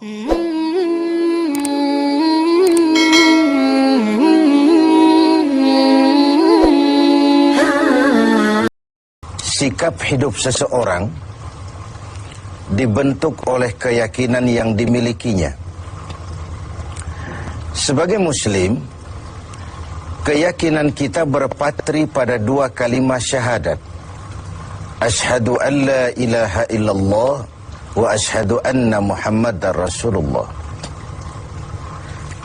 Sikap hidup seseorang dibentuk oleh keyakinan yang dimilikinya. Sebagai Muslim, keyakinan kita berpatri pada dua kalimat syahadat. Asyhadu an la ilaha illallah wa asyhadu anna Muhammadar Rasulullah.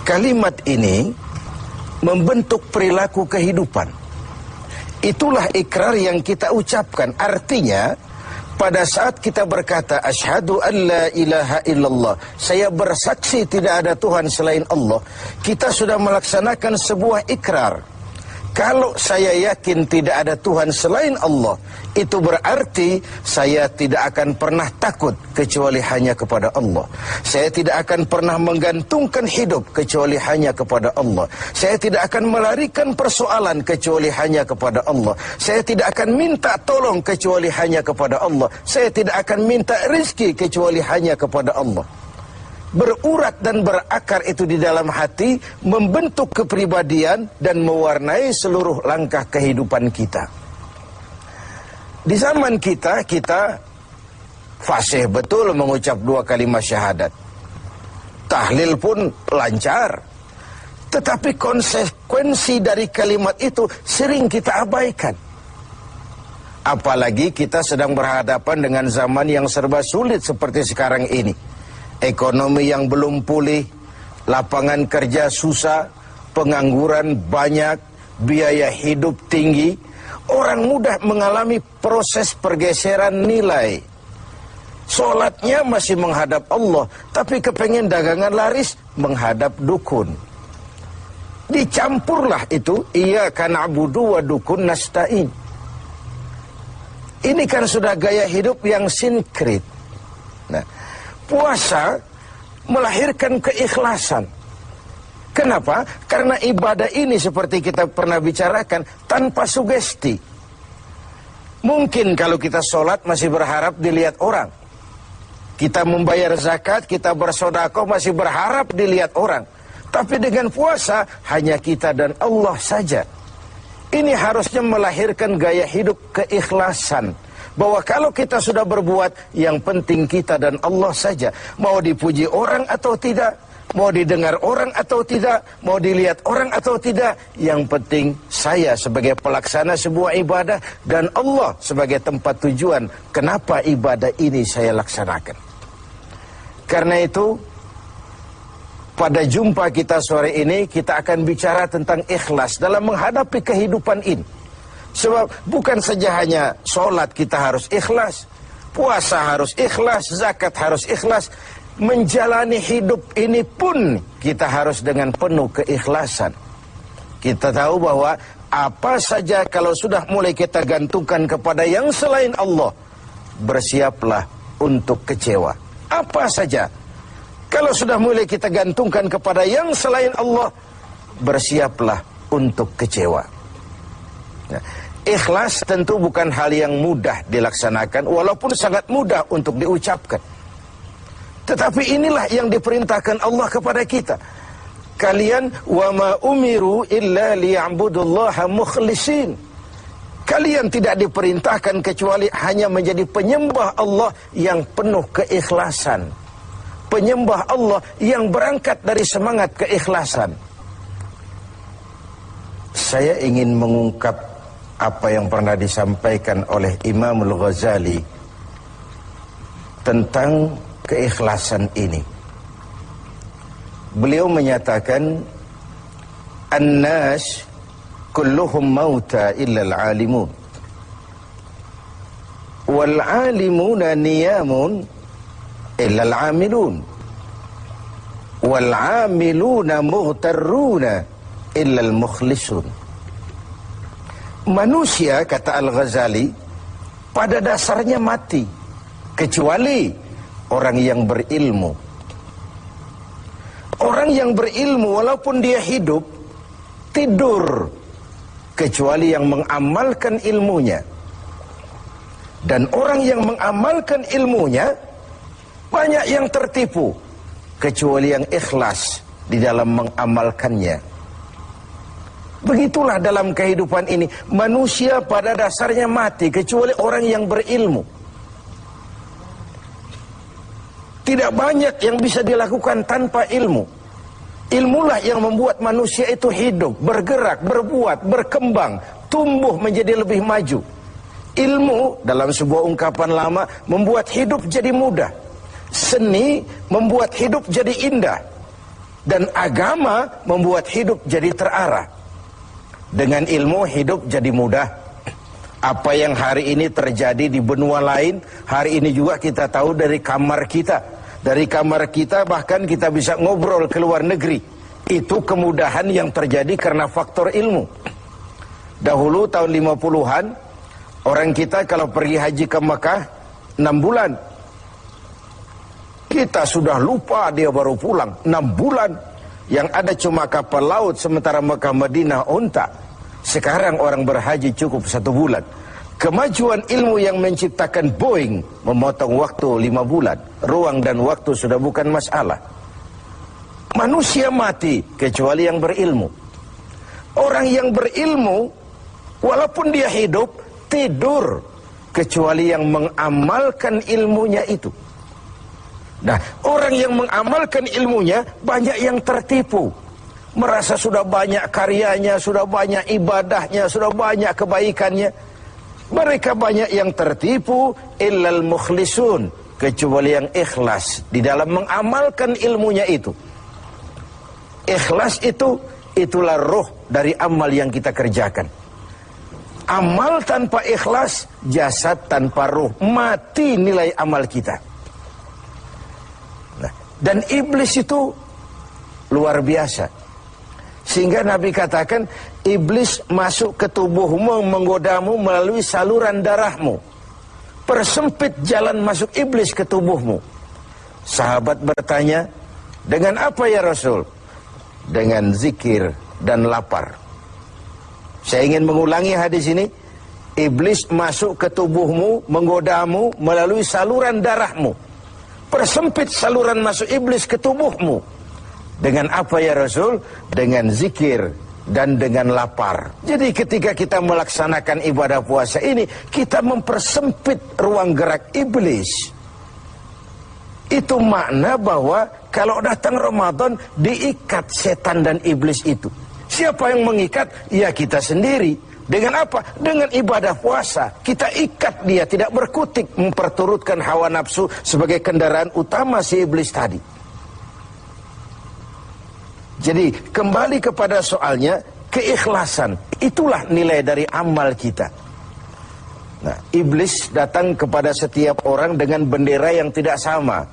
Kalimat ini membentuk perilaku kehidupan. Itulah ikrar yang kita ucapkan. Artinya, pada saat kita berkata asyhadu an la ilaha illallah, saya bersaksi tidak ada Tuhan selain Allah, kita sudah melaksanakan sebuah ikrar. Kalau saya yakin tidak ada Tuhan selain Allah, itu berarti saya tidak akan pernah takut kecuali hanya kepada Allah. Saya tidak akan pernah menggantungkan hidup kecuali hanya kepada Allah. Saya tidak akan melarikan persoalan kecuali hanya kepada Allah. Saya tidak akan minta tolong kecuali hanya kepada Allah. Saya tidak akan minta rezeki kecuali hanya kepada Allah. Berurat dan berakar itu di dalam hati, membentuk kepribadian dan mewarnai seluruh langkah kehidupan kita. Di zaman kita fasih betul mengucap dua kalimat syahadat. Tahlil pun lancar. Tetapi konsekuensi dari kalimat itu sering kita abaikan. Apalagi kita sedang berhadapan dengan zaman yang serba sulit seperti sekarang ini. Ekonomi yang belum pulih, lapangan kerja susah, pengangguran banyak, biaya hidup tinggi. Orang mudah mengalami proses pergeseran nilai. Sholatnya masih menghadap Allah, tapi kepengen dagangan laris menghadap dukun. Dicampurlah itu, iyyaka na'budu wa dukun nasta'in. Ini kan sudah gaya hidup yang sinkrit. Nah, puasa melahirkan keikhlasan. Kenapa? Karena ibadah ini seperti kita pernah bicarakan tanpa sugesti. Mungkin kalau kita sholat masih berharap dilihat orang. Kita membayar zakat, kita bersedekah masih berharap dilihat orang. Tapi dengan puasa hanya kita dan Allah saja. Ini harusnya melahirkan gaya hidup keikhlasan. Bahwa kalau kita sudah berbuat, yang penting kita dan Allah saja. Mau dipuji orang atau tidak, mau didengar orang atau tidak, mau dilihat orang atau tidak, yang penting saya sebagai pelaksana sebuah ibadah dan Allah sebagai tempat tujuan kenapa ibadah ini saya laksanakan. Karena itu, pada jumpa kita sore ini, kita akan bicara tentang ikhlas dalam menghadapi kehidupan ini. Sebab bukan saja hanya sholat kita harus ikhlas, puasa harus ikhlas, zakat harus ikhlas. Menjalani hidup ini pun kita harus dengan penuh keikhlasan. Kita tahu bahwa apa saja kalau sudah mulai kita gantungkan kepada yang selain Allah, bersiaplah untuk kecewa. Apa saja kalau sudah mulai kita gantungkan kepada yang selain Allah, bersiaplah untuk kecewa. Nah, ikhlas tentu bukan hal yang mudah dilaksanakan, walaupun sangat mudah untuk diucapkan. Tetapi inilah yang diperintahkan Allah kepada kita. Kalian wa ma umiru illa liya'budullaha mukhlisin. Kalian tidak diperintahkan kecuali hanya menjadi penyembah Allah yang penuh keikhlasan. Penyembah Allah yang berangkat dari semangat keikhlasan. Saya ingin mengungkap apa yang pernah disampaikan oleh Imam Al-Ghazali tentang keikhlasan ini. Beliau menyatakan, "An-nas kulluhum mauta illa al-alimun. Wal-alimuna niyamun illa al-amilun. Wal-amiluna mughtarruna illa al-mukhlisun." Manusia, kata Al-Ghazali, pada dasarnya mati, kecuali orang yang berilmu. Orang yang berilmu walaupun dia hidup, tidur, kecuali yang mengamalkan ilmunya. Dan orang yang mengamalkan ilmunya, banyak yang tertipu. kecuali yang ikhlas di dalam mengamalkannya. Begitulah dalam kehidupan ini, manusia pada dasarnya mati kecuali orang yang berilmu. Tidak banyak yang bisa dilakukan tanpa ilmu. Ilmulah yang membuat manusia itu hidup, bergerak, berbuat, berkembang, tumbuh menjadi lebih maju. Ilmu dalam sebuah ungkapan lama membuat hidup jadi mudah. Seni membuat hidup jadi indah. Dan agama membuat hidup jadi terarah. Dengan ilmu hidup jadi mudah. Apa yang hari ini terjadi di benua lain, hari ini juga kita tahu dari kamar kita. Dari kamar kita bahkan kita bisa ngobrol ke luar negeri. Itu kemudahan yang terjadi karena faktor ilmu. Dahulu tahun 50-an, orang kita kalau pergi haji ke Mekah 6 bulan. Kita sudah lupa dia baru pulang 6 bulan. Yang ada cuma kapal laut, sementara Mekah Madinah unta. Sekarang orang berhaji cukup 1 bulan. Kemajuan ilmu yang menciptakan Boeing memotong waktu 5 bulan. Ruang dan waktu sudah bukan masalah. Manusia mati kecuali yang berilmu. Orang yang berilmu walaupun dia hidup, tidur kecuali yang mengamalkan ilmunya itu. Nah, orang yang mengamalkan ilmunya banyak yang tertipu. Merasa sudah banyak karyanya, sudah banyak ibadahnya, sudah banyak kebaikannya. Mereka banyak yang tertipu, illal mukhlisun, kecuali yang ikhlas di dalam mengamalkan ilmunya itu. Ikhlas itu, itulah roh dari amal yang kita kerjakan. Amal tanpa ikhlas, jasad tanpa ruh, mati nilai amal kita. Nah, dan iblis itu luar biasa. Sehingga Nabi katakan, iblis masuk ke tubuhmu, menggodamu melalui saluran darahmu. Persempit jalan masuk iblis ke tubuhmu. Sahabat bertanya, dengan apa ya Rasul? Dengan zikir dan lapar. Saya ingin mengulangi hadis ini. Iblis masuk ke tubuhmu, menggodamu melalui saluran darahmu. Persempit saluran masuk iblis ke tubuhmu. Dengan apa ya Rasul? Dengan zikir dan dengan lapar. Jadi ketika kita melaksanakan ibadah puasa ini, kita mempersempit ruang gerak iblis. Itu makna bahwa kalau datang Ramadan, diikat setan dan iblis itu. Siapa yang mengikat? Ya kita sendiri. Dengan apa? Dengan ibadah puasa. Kita ikat dia, tidak berkutik, memperturutkan hawa nafsu sebagai kendaraan utama si iblis tadi. Jadi kembali kepada soalnya, keikhlasan. Itulah nilai dari amal kita. Nah, iblis datang kepada setiap orang dengan bendera yang tidak sama.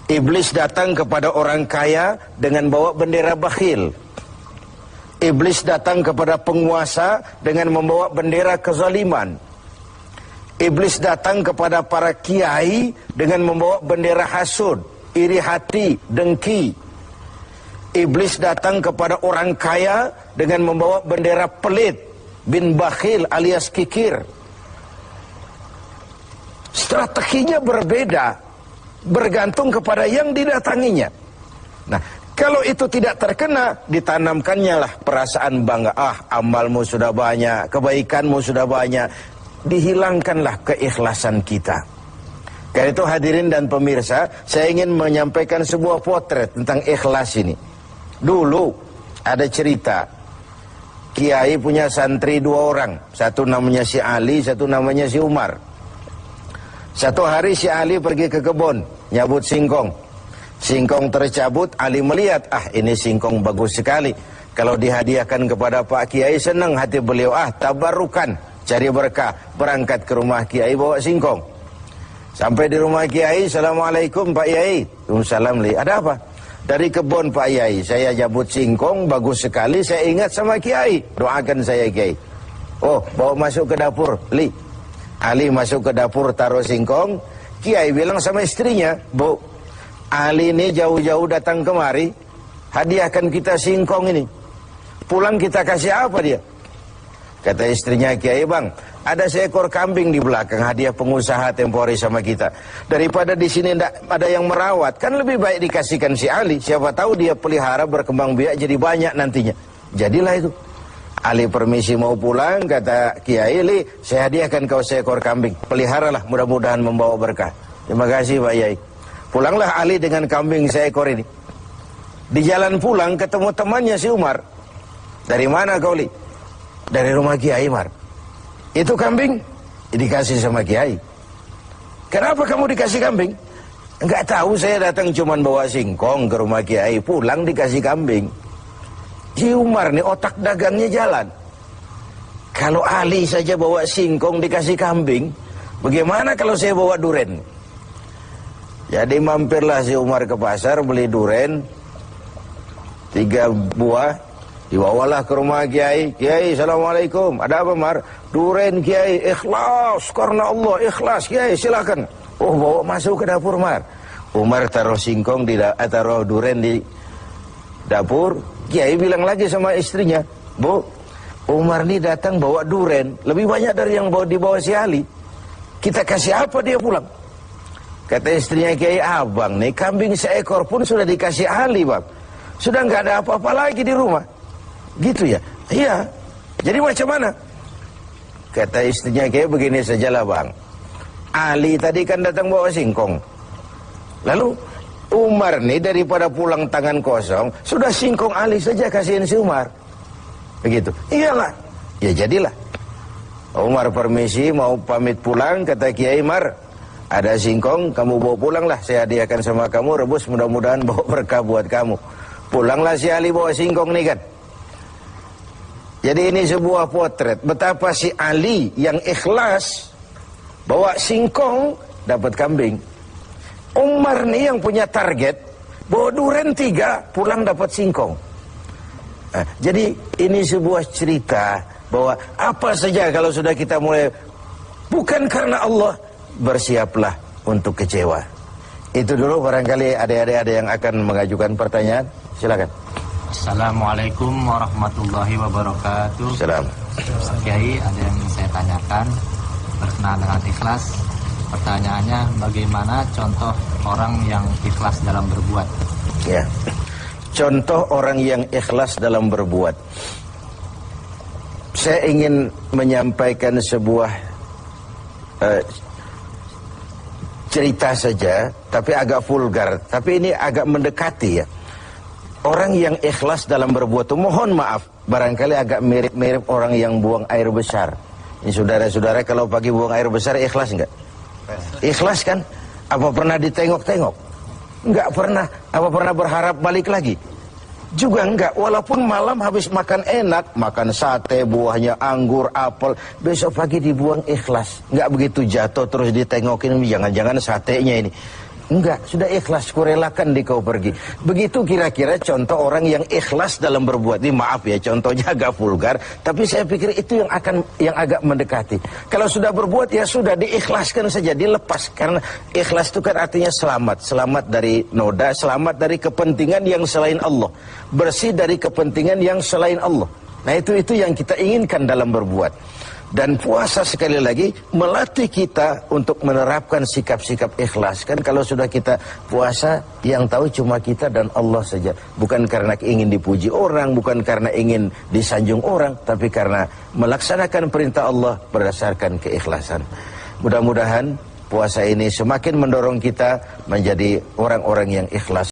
Iblis datang kepada orang kaya dengan bawa bendera bakhil. Iblis datang kepada penguasa dengan membawa bendera kezaliman. Iblis datang kepada para kiai dengan membawa bendera hasud, iri hati, dengki. Iblis datang kepada orang kaya dengan membawa bendera pelit, bin bakhil alias kikir. Strateginya berbeda, bergantung kepada yang didatanginya. Nah, kalau itu tidak terkena, ditanamkannya lah perasaan bangga. Ah, amalmu sudah banyak, kebaikanmu sudah banyak. Dihilangkanlah keikhlasan kita. Karena itu hadirin dan pemirsa, saya ingin menyampaikan sebuah potret tentang ikhlas ini. Dulu ada cerita, kiai punya santri 2 orang. Satu namanya si Ali, satu namanya si Umar. Satu hari si Ali pergi ke kebun, nyabut singkong. Singkong tercabut, Ali melihat, ah ini singkong bagus sekali. Kalau dihadiahkan kepada Pak Kiai, senang hati beliau. Ah, tabarukan, cari berkah. Berangkat ke rumah Kiai bawa singkong. Sampai di rumah Kiai, Assalamualaikum Pak Kiai. Waalaikumsalam. Ada apa? Dari kebun Pak Kiai, saya jabut singkong, bagus sekali, saya ingat sama Kiai. Doakan saya Kiai. Oh, bawa masuk ke dapur, Li. Ali masuk ke dapur, taruh singkong. Kiai bilang sama istrinya, Bu, Ali ini jauh-jauh datang kemari, hadiahkan kita singkong ini. Pulang kita kasih apa dia? Kata istrinya Kiai, Bang, ada seekor kambing di belakang, hadiah pengusaha temporary sama kita. Daripada di sini tidak ada yang merawat, kan lebih baik dikasihkan si Ali. Siapa tahu dia pelihara berkembang biak jadi banyak nantinya. Jadilah itu. Ali permisi mau pulang, kata Kiai, "Li, saya hadiahkan kau seekor kambing. Peliharalah, mudah-mudahan membawa berkah." "Terima kasih Pak Yai." Pulanglah Ali dengan kambing seekor ini. Di jalan pulang ketemu temannya si Umar. "Dari mana kau, Li?" "Dari rumah Kiai, Umar." "Itu kambing?" "Dikasih sama Kiai." "Kenapa kamu dikasih kambing?" "Enggak tahu, saya datang cuman bawa singkong ke rumah Kiai, pulang dikasih kambing." Si Umar nih otak dagangnya jalan. Kalau Ali saja bawa singkong dikasih kambing, bagaimana kalau saya bawa duren? Jadi mampirlah si Umar ke pasar beli duren 3 buah. Dibawalah ke rumah Kiai. "Kiai, assalamualaikum." "Ada apa, Mar?" "Duren Kiai, ikhlas karena Allah, ikhlas Kiai, silakan." "Oh, bawa masuk ke dapur, Mar." Umar taruh singkong taruh duren di dapur. Kiai bilang lagi sama istrinya, "Bu, Umar ini datang bawa duren lebih banyak dari yang dibawa si Ali. Kita kasih apa dia pulang?" Kata istrinya Kiai, "Abang nih kambing seekor pun sudah dikasih Ali, Bang. Sudah nggak ada apa-apa lagi di rumah." "Gitu ya?" "Iya." "Jadi macam mana?" Kata istrinya Kiai, "Begini sajalah, Bang. Ali tadi kan datang bawa singkong. Lalu Umar nih daripada pulang tangan kosong, sudah singkong Ali saja kasihin si Umar." Begitu. "Iyalah." "Ya jadilah." Umar permisi mau pamit pulang, kata Kiai, "Mar, ada singkong, kamu bawa pulanglah, saya hadiahkan sama kamu, rebus, mudah-mudahan bawa berkah buat kamu." Pulanglah si Ali bawa singkong nih kan. Jadi ini sebuah potret betapa si Ali yang ikhlas bawa singkong dapat kambing. Umar nih yang punya target bawa duren 3 pulang dapat singkong. Nah, jadi ini sebuah cerita bahwa apa saja kalau sudah kita mulai bukan karena Allah, bersiaplah untuk kecewa. Itu dulu, barangkali adik-adik ada yang akan mengajukan pertanyaan. Silakan. Assalamualaikum warahmatullahi wabarakatuh. Salam. Kiai, ada yang saya tanyakan berkenaan dengan ikhlas. Pertanyaannya, bagaimana contoh orang yang ikhlas dalam berbuat? Ya. Contoh orang yang ikhlas dalam berbuat. Saya ingin menyampaikan sebuah cerita saja, tapi agak vulgar. Tapi ini agak mendekati ya. Orang yang ikhlas dalam berbuat itu, mohon maaf, barangkali agak mirip-mirip orang yang buang air besar. Ini saudara-saudara, kalau pagi buang air besar ikhlas enggak? Ikhlas kan? Apa pernah ditengok-tengok? Enggak pernah. Apa pernah berharap balik lagi? Juga enggak. Walaupun malam habis makan enak, makan sate, buahnya anggur, apel, besok pagi dibuang ikhlas. Enggak begitu jatuh terus ditengokin, jangan-jangan satenya ini. Enggak, sudah ikhlas, kurelakan di kau pergi. Begitu kira-kira contoh orang yang ikhlas dalam berbuat. Ini maaf ya, contohnya agak vulgar, tapi saya pikir itu yang agak mendekati. Kalau sudah berbuat ya sudah diikhlaskan saja, dilepas. Karena ikhlas itu kan artinya selamat, selamat dari noda, selamat dari kepentingan yang selain Allah, bersih dari kepentingan yang selain Allah. Nah itu yang kita inginkan dalam berbuat. Dan puasa sekali lagi melatih kita untuk menerapkan sikap-sikap ikhlas. Kan kalau sudah kita puasa, yang tahu cuma kita dan Allah saja. Bukan karena ingin dipuji orang, bukan karena ingin disanjung orang, tapi karena melaksanakan perintah Allah berdasarkan keikhlasan. Mudah-mudahan puasa ini semakin mendorong kita menjadi orang-orang yang ikhlas.